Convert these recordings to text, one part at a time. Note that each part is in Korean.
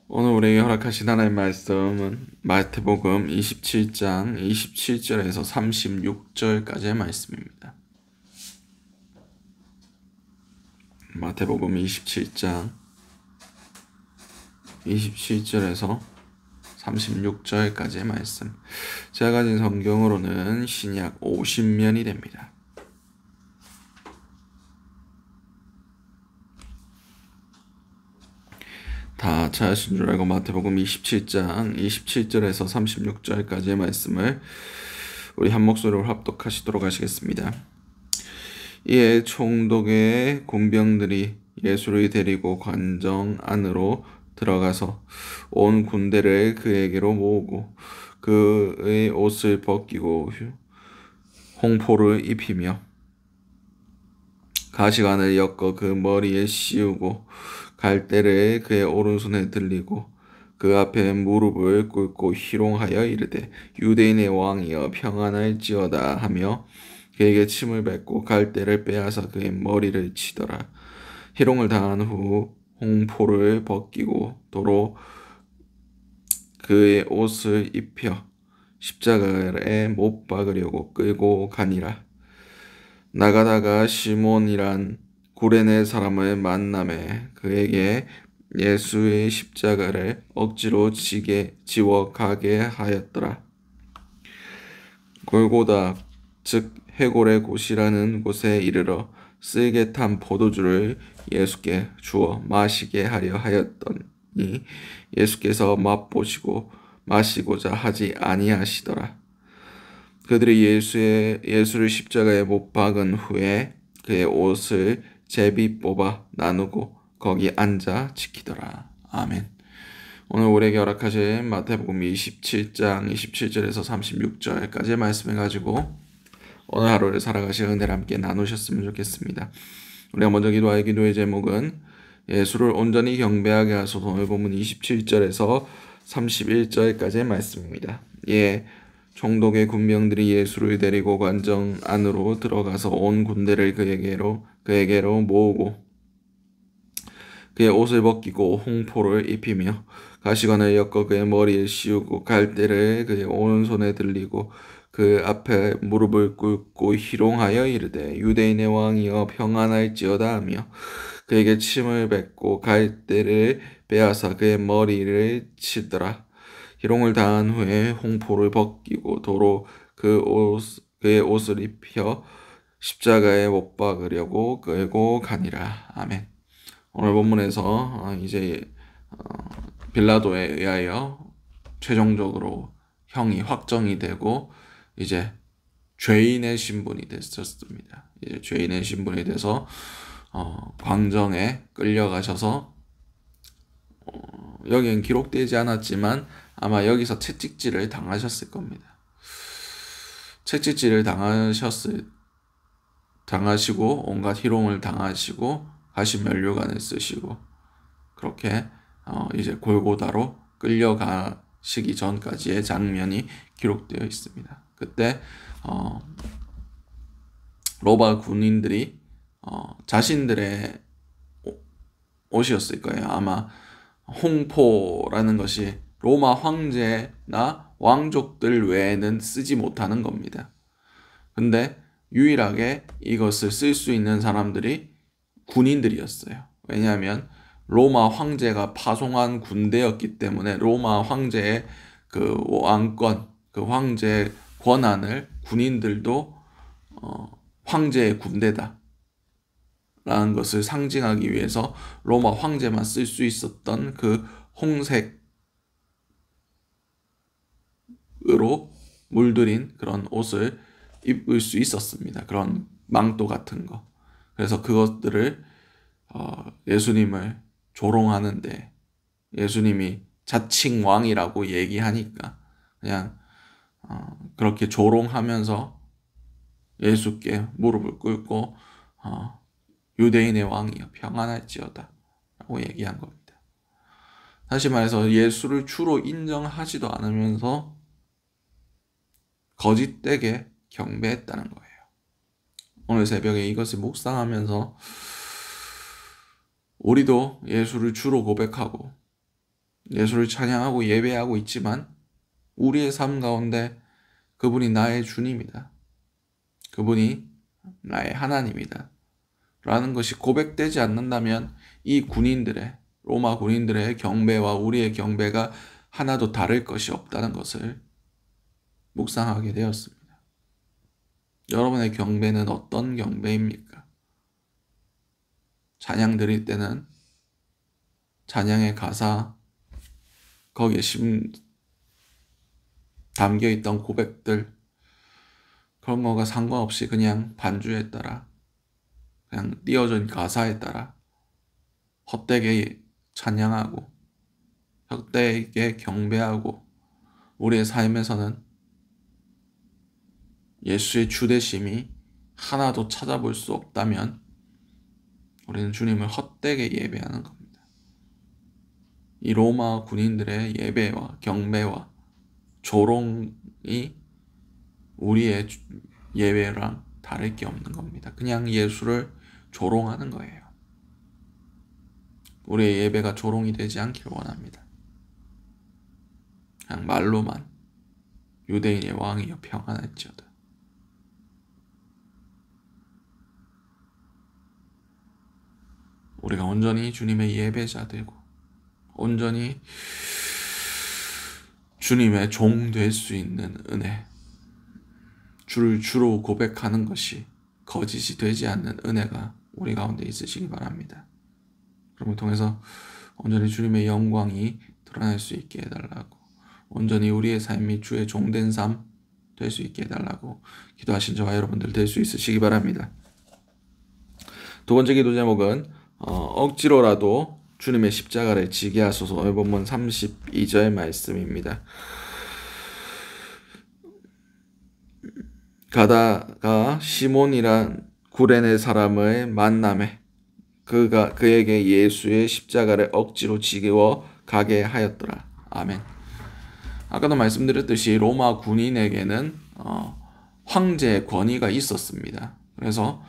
오늘 우리에게 허락하신 하나님의 말씀은 마태복음 27장 27절에서 36절까지의 말씀입니다. 마태복음 27장 27절에서 36절까지의 말씀. 제가 가진 성경으로는 신약 50면이 됩니다. 다 찾으신 줄 알고 마태복음 27장 27절에서 36절까지의 말씀을 우리 한 목소리로 합독하시도록 하시겠습니다. 이에 총독의 군병들이 예수를 데리고 관정 안으로 들어가서 온 군대를 그에게로 모으고 그의 옷을 벗기고 홍포를 입히며 가시관을 엮어 그 머리에 씌우고 갈대를 그의 오른손에 들리고 그 앞에 무릎을 꿇고 희롱하여 이르되 유대인의 왕이여 평안할지어다 하며 그에게 침을 뱉고 갈대를 빼앗아 그의 머리를 치더라. 희롱을 당한 후 홍포를 벗기고 도로 그의 옷을 입혀 십자가에 못 박으려고 끌고 가니라. 나가다가 시몬이란 구레네 사람을 만나매 그에게 예수의 십자가를 억지로 지워 가게 하였더라. 골고다 즉 해골의 곳이라는 곳에 이르러 쓸개 탄 포도주를 예수께 주어 마시게 하려 하였더니 예수께서 맛보시고 마시고자 하지 아니하시더라. 그들이 예수를 십자가에 못 박은 후에 그의 옷을 제비 뽑아 나누고 거기 앉아 지키더라. 아멘. 오늘 우리에게 허락하신 마태복음 27장 27절에서 36절까지의 말씀을 가지고 오늘 하루를 살아가실 은혜를 함께 나누셨으면 좋겠습니다. 우리가 먼저 기도할 기도의 제목은 예수를 온전히 경배하게 하소서. 오늘 본문 27절에서 31절까지의 말씀입니다. 총독의 군병들이 예수를 데리고 관정 안으로 들어가서 온 군대를 그에게로 모으고 그의 옷을 벗기고 홍포를 입히며 가시관을 엮어 그의 머리에 씌우고 갈대를 그의 오른손에 들리고 그 앞에 무릎을 꿇고 희롱하여 이르되 유대인의 왕이여 평안할지어다 하며 그에게 침을 뱉고 갈대를 빼앗아 그의 머리를 치더라. 희롱을 당한 후에 홍포를 벗기고 도로 그의 옷을 입혀 십자가에 못 박으려고 끌고 가니라. 아멘. 오늘 본문에서 이제 빌라도에 의하여 최종적으로 형이 확정이 되고 이제 죄인의 신분이 됐었습니다. 이제 죄인의 신분이 돼서 광정에 끌려가셔서 여기엔 기록되지 않았지만 아마 여기서 채찍질을 당하셨을 겁니다. 채찍질을 당하시고 온갖 희롱을 당하시고 가시면류관을 쓰시고 그렇게 이제 골고다로 끌려가시기 전까지의 장면이 기록되어 있습니다. 그때 로마 군인들이 자신들의 옷이었을 거예요. 아마 홍포라는 것이 로마 황제나 왕족들 외에는 쓰지 못하는 겁니다. 근데 유일하게 이것을 쓸 수 있는 사람들이 군인들이었어요. 왜냐하면 로마 황제가 파송한 군대였기 때문에 로마 황제의 그 왕권, 그 황제의 권한을 군인들도 황제의 군대다 라는 것을 상징하기 위해서 로마 황제만 쓸 수 있었던 그 홍색으로 물들인 그런 옷을 입을 수 있었습니다. 그런 망토 같은 거. 그래서 그것들을 예수님을 조롱하는데 예수님이 자칭 왕이라고 얘기하니까 그냥 그렇게 조롱하면서 예수께 무릎을 꿇고 유대인의 왕이여 평안할지어다 라고 얘기한 겁니다. 다시 말해서 예수를 주로 인정하지도 않으면서 거짓되게 경배했다는 거예요. 오늘 새벽에 이것을 묵상하면서 우리도 예수를 주로 고백하고 예수를 찬양하고 예배하고 있지만 우리의 삶 가운데 그분이 나의 주님이다. 그분이 나의 하나님이다. 라는 것이 고백되지 않는다면 이 군인들의, 로마 군인들의 경배와 우리의 경배가 하나도 다를 것이 없다는 것을 묵상하게 되었습니다. 여러분의 경배는 어떤 경배입니까? 찬양 드릴 때는 찬양의 가사, 거기에 담겨있던 고백들, 그런 거가 상관없이 그냥 반주에 따라, 그냥 띄워진 가사에 따라 헛되게 찬양하고 헛되게 경배하고 우리의 삶에서는 예수의 주되심이 하나도 찾아볼 수 없다면 우리는 주님을 헛되게 예배하는 겁니다. 이 로마 군인들의 예배와 경배와 조롱이 우리의 예배랑 다를 게 없는 겁니다. 그냥 예수를 조롱하는 거예요. 우리의 예배가 조롱이 되지 않기를 원합니다. 그냥 말로만 유대인의 왕이여 평안할지어다. 우리가 온전히 주님의 예배자 되고 온전히 주님의 종 될 수 있는 은혜, 주를 주로 고백하는 것이 거짓이 되지 않는 은혜가 우리 가운데 있으시기 바랍니다. 그럼을 통해서 온전히 주님의 영광이 드러날 수 있게 해달라고, 온전히 우리의 삶이 주의 종된 삶 될 수 있게 해달라고 기도하신 저와 여러분들 될 수 있으시기 바랍니다. 두 번째 기도 제목은 억지로라도 주님의 십자가를 지게 하소서. 오늘 본문 32절 말씀입니다. 가다가 시몬이란 구레네 사람을 만나매 그에게 예수의 십자가를 억지로 지워 가게 하였더라. 아멘. 아까도 말씀드렸듯이 로마 군인에게는 황제의 권위가 있었습니다. 그래서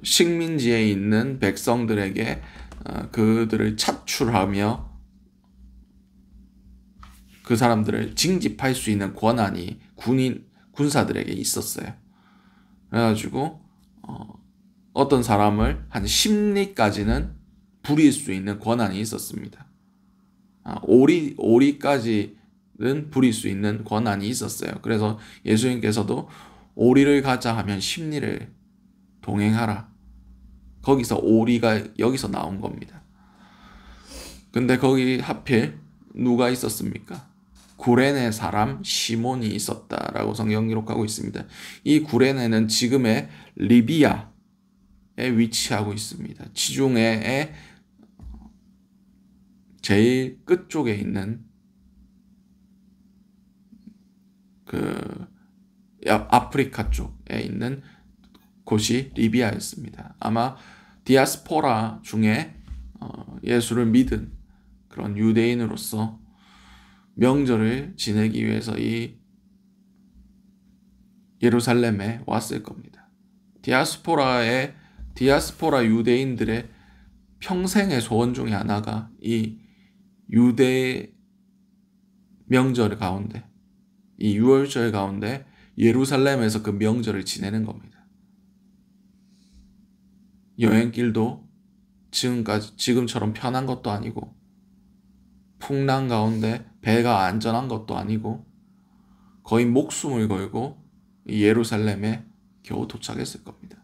식민지에 있는 백성들에게 그들을 차출하며 그 사람들을 징집할 수 있는 권한이 군사들에게 있었어요. 그래가지고 어떤 사람을 한 10리까지는 부릴 수 있는 권한이 있었습니다. 오리까지는 부릴 수 있는 권한이 있었어요. 그래서 예수님께서도 오리를 가자 하면 10리를 동행하라. 거기서 오리가 여기서 나온 겁니다. 근데 거기 하필 누가 있었습니까? 구레네 사람 시몬이 있었다라고 성경 기록하고 있습니다. 이 구레네는 지금의 리비아에 위치하고 있습니다. 지중해의 제일 끝쪽에 있는 아프리카 쪽에 있는 곳이 리비아였습니다. 아마 디아스포라 중에 예수를 믿은 그런 유대인으로서 명절을 지내기 위해서 이 예루살렘에 왔을 겁니다. 디아스포라 유대인들의 평생의 소원 중에 하나가 이 유대 명절 가운데, 이 유월절 가운데 예루살렘에서 그 명절을 지내는 겁니다. 여행길도 지금처럼 편한 것도 아니고 풍랑 가운데 배가 안전한 것도 아니고 거의 목숨을 걸고 예루살렘에 겨우 도착했을 겁니다.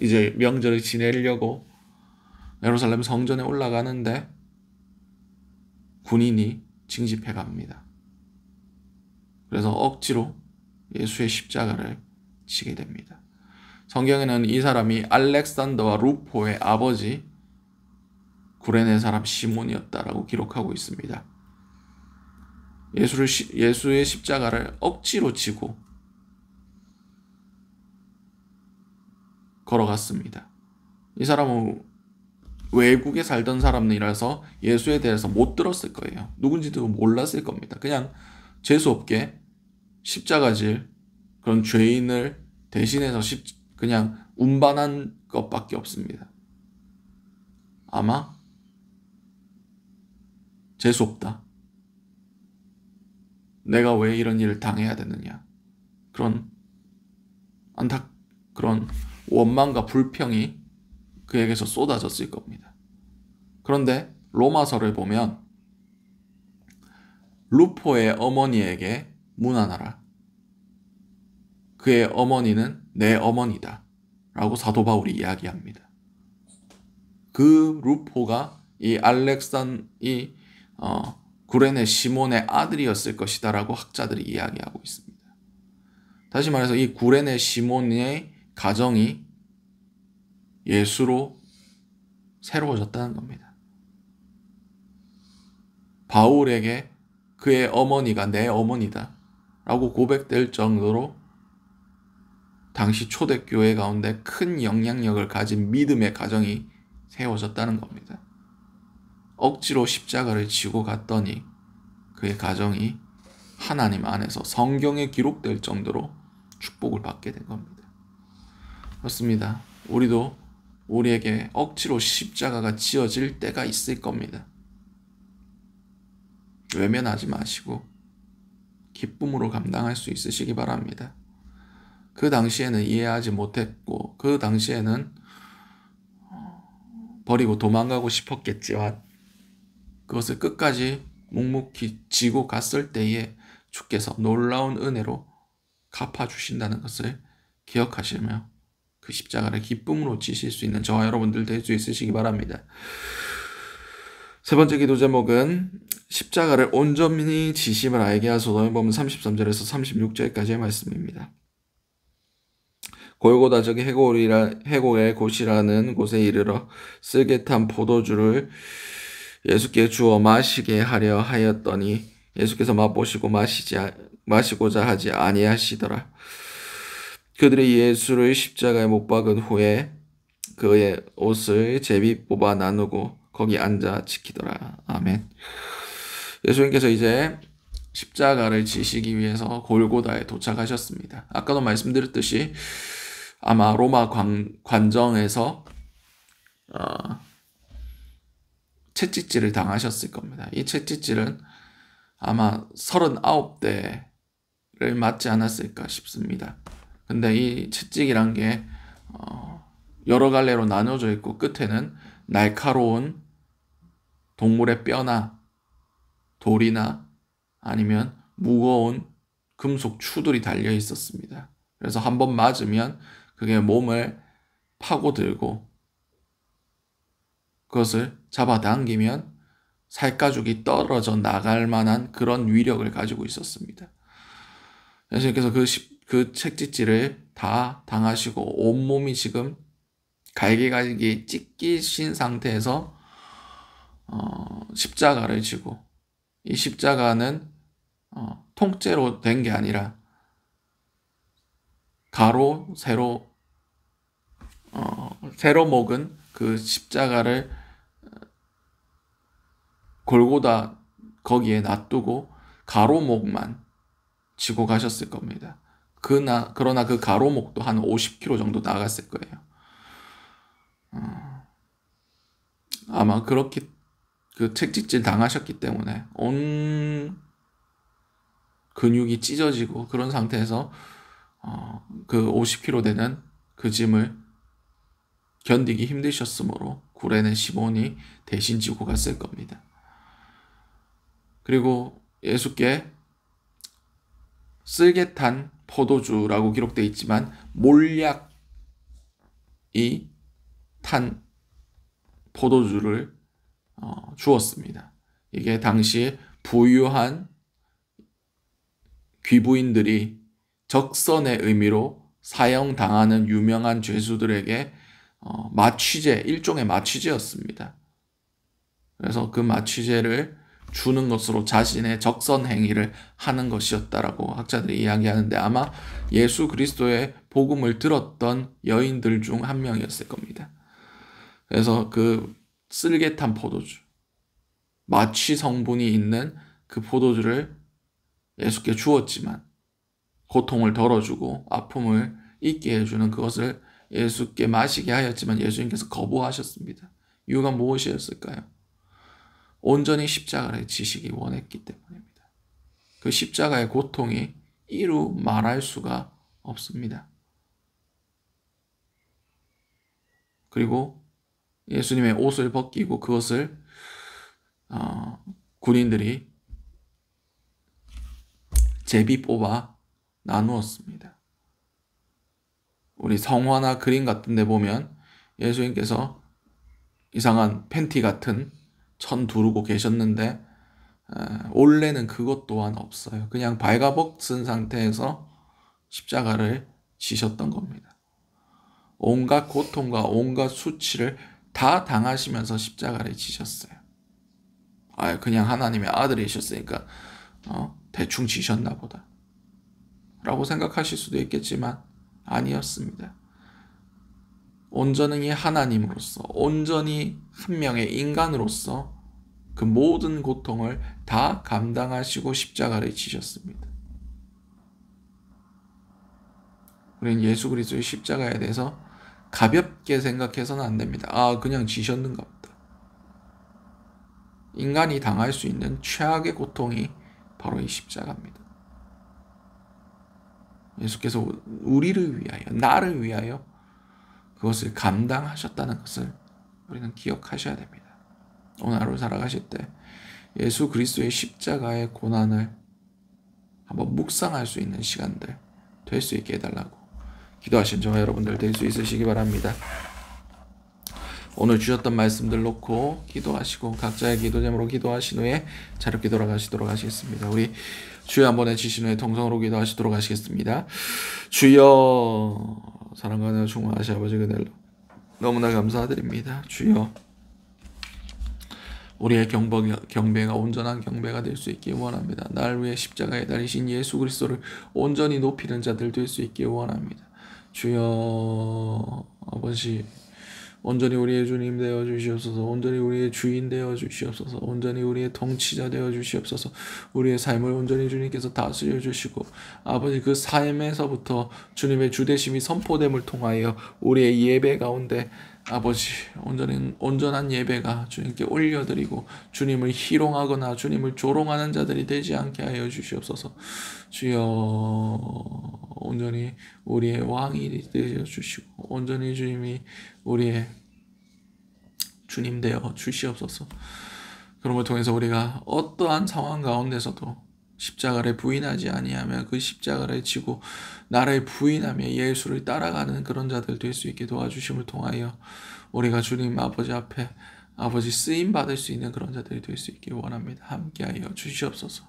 이제 명절을 지내려고 예루살렘 성전에 올라가는데 군인이 징집해 갑니다. 그래서 억지로 예수의 십자가를 지게 됩니다. 성경에는 이 사람이 알렉산더와 루포의 아버지 구레네 사람 시몬이었다라고 기록하고 있습니다. 예수의 십자가를 억지로 지고 걸어갔습니다. 이 사람은 외국에 살던 사람이라서 예수에 대해서 못 들었을 거예요. 누군지도 몰랐을 겁니다. 그냥 재수없게 십자가질 그런 죄인을 대신해서 그냥 운반한 것밖에 없습니다. 아마 재수없다. 내가 왜 이런 일을 당해야 되느냐. 그런 그런 원망과 불평이 그에게서 쏟아졌을 겁니다. 그런데 로마서를 보면 루포의 어머니에게 문안하라. 그의 어머니는 내 어머니다. 라고 사도 바울이 이야기합니다. 그 루포가 이 구레네 시몬의 아들이었을 것이다 라고 학자들이 이야기하고 있습니다. 다시 말해서 이 구레네 시몬의 가정이 예수로 새로워졌다는 겁니다. 바울에게 그의 어머니가 내 어머니다 라고 고백될 정도로 당시 초대교회 가운데 큰 영향력을 가진 믿음의 가정이 세워졌다는 겁니다. 억지로 십자가를 지고 갔더니 그의 가정이 하나님 안에서 성경에 기록될 정도로 축복을 받게 된 겁니다. 그렇습니다. 우리도 우리에게 억지로 십자가가 지어질 때가 있을 겁니다. 외면하지 마시고 기쁨으로 감당할 수 있으시기 바랍니다. 그 당시에는 이해하지 못했고 그 당시에는 버리고 도망가고 싶었겠지만 그것을 끝까지 묵묵히 지고 갔을 때에 주께서 놀라운 은혜로 갚아주신다는 것을 기억하시며 그 십자가를 기쁨으로 지실 수 있는 저와 여러분들 될 수 있으시기 바랍니다. 세 번째 기도 제목은 십자가를 온전히 지심을 알게 하소서. 보면 33절에서 36절까지의 말씀입니다. 골고다 저기 해골의 곳이라는 곳에 이르러 쓸개탄 포도주를 예수께 주어 마시게 하려 하였더니 예수께서 맛보시고 마시고자 하지 아니하시더라. 그들이 예수를 십자가에 못 박은 후에 그의 옷을 제비 뽑아 나누고 거기 앉아 지키더라. 아멘. 예수님께서 이제 십자가를 지시기 위해서 골고다에 도착하셨습니다. 아까도 말씀드렸듯이 아마 로마 관정에서 채찍질을 당하셨을 겁니다. 이 채찍질은 아마 39대를 맞지 않았을까 싶습니다. 근데 이 채찍이란 게 여러 갈래로 나눠져 있고 끝에는 날카로운 동물의 뼈나 돌이나 아니면 무거운 금속 추들이 달려 있었습니다. 그래서 한번 맞으면 그게 몸을 파고들고 그것을 잡아당기면 살가죽이 떨어져 나갈 만한 그런 위력을 가지고 있었습니다. 예수님께서 그 채찍질을 다 당하시고 온몸이 지금 갈기갈기 찢기신 상태에서 십자가를 지고 이 십자가는 통째로 된 게 아니라 가로 세로 먹은 그 십자가를 골고다 거기에 놔두고 가로목만 지고 가셨을 겁니다. 그러나 그 가로목도 한 50km 정도 나갔을 거예요. 아마 그렇게 그 채찍질 당하셨기 때문에 온 근육이 찢어지고 그런 상태에서 그 50kg 되는 그 짐을 견디기 힘드셨으므로 구레네 시몬이 대신 지고 갔을 겁니다. 그리고 예수께 쓸개탄 포도주라고 기록되어 있지만 몰약이 탄 포도주를 주었습니다. 이게 당시 부유한 귀부인들이 적선의 의미로 사형당하는 유명한 죄수들에게 일종의 마취제였습니다. 그래서 그 마취제를 주는 것으로 자신의 적선 행위를 하는 것이었다라고 학자들이 이야기하는데 아마 예수 그리스도의 복음을 들었던 여인들 중 한 명이었을 겁니다. 그래서 그 쓸개탄 포도주, 마취 성분이 있는 그 포도주를 예수께 주었지만 고통을 덜어주고 아픔을 잊게 해주는 그것을 예수께 마시게 하였지만 예수님께서 거부하셨습니다. 이유가 무엇이었을까요? 온전히 십자가를 지시기 원했기 때문입니다. 그 십자가의 고통이 이루 말할 수가 없습니다. 그리고 예수님의 옷을 벗기고 그것을 군인들이 제비 뽑아 나누었습니다. 우리 성화나 그림 같은 데 보면 예수님께서 이상한 팬티 같은 천 두르고 계셨는데 원래는 그것 또한 없어요. 그냥 발가벗은 상태에서 십자가를 지셨던 겁니다. 온갖 고통과 온갖 수치를 다 당하시면서 십자가를 지셨어요. 그냥 하나님의 아들이셨으니까 대충 지셨나 보다 라고 생각하실 수도 있겠지만 아니었습니다. 온전히 하나님으로서, 온전히 한 명의 인간으로서 그 모든 고통을 다 감당하시고 십자가를 지셨습니다. 우리는 예수 그리스도의 십자가에 대해서 가볍게 생각해서는 안 됩니다. 그냥 지셨는가 보다. 인간이 당할 수 있는 최악의 고통이 바로 이 십자가입니다. 예수께서 우리를 위하여, 나를 위하여 그것을 감당하셨다는 것을 우리는 기억하셔야 됩니다. 오늘 하루 살아가실 때 예수 그리스도의 십자가의 고난을 한번 묵상할 수 있는 시간들 될 수 있게 해달라고 기도하신 저와 여러분들 될 수 있으시기 바랍니다. 오늘 주셨던 말씀들 놓고 기도하시고 각자의 기도 제목으로 기도하신 후에 자유롭게 돌아가시도록 하시겠습니다. 우리 주여 한번 해주신 후에 동성으로 기도하시도록 하시겠습니다. 주여, 사랑하는 충만하신 아버지 그대로 너무나 감사드립니다. 주여, 우리의 경배가 온전한 경배가 될 수 있기 원합니다. 날 위해 십자가에 달리신 예수 그리스도를 온전히 높이는 자들 될 수 있기 원합니다. 주여, 아버지, 온전히 우리의 주님 되어 주시옵소서. 온전히 우리의 주인 되어 주시옵소서. 온전히 우리의 통치자 되어 주시옵소서. 우리의 삶을 온전히 주님께서 다스려 주시고 아버지, 그 삶에서부터 주님의 주되심이 선포됨을 통하여 우리의 예배 가운데 아버지, 온전한 예배가 주님께 올려드리고 주님을 희롱하거나 주님을 조롱하는 자들이 되지 않게 하여 주시옵소서. 주여, 온전히 우리의 왕이 되어 주시고 온전히 주님이 우리의 주님 되어 주시옵소서. 그런 걸 통해서 우리가 어떠한 상황 가운데서도 십자가를 부인하지 아니하며 그 십자가를 지고 나를 부인하며 예수를 따라가는 그런 자들 될 수 있게 도와주심을 통하여 우리가 주님 아버지 앞에 아버지 쓰임 받을 수 있는 그런 자들이 될 수 있게 원합니다. 함께하여 주시옵소서.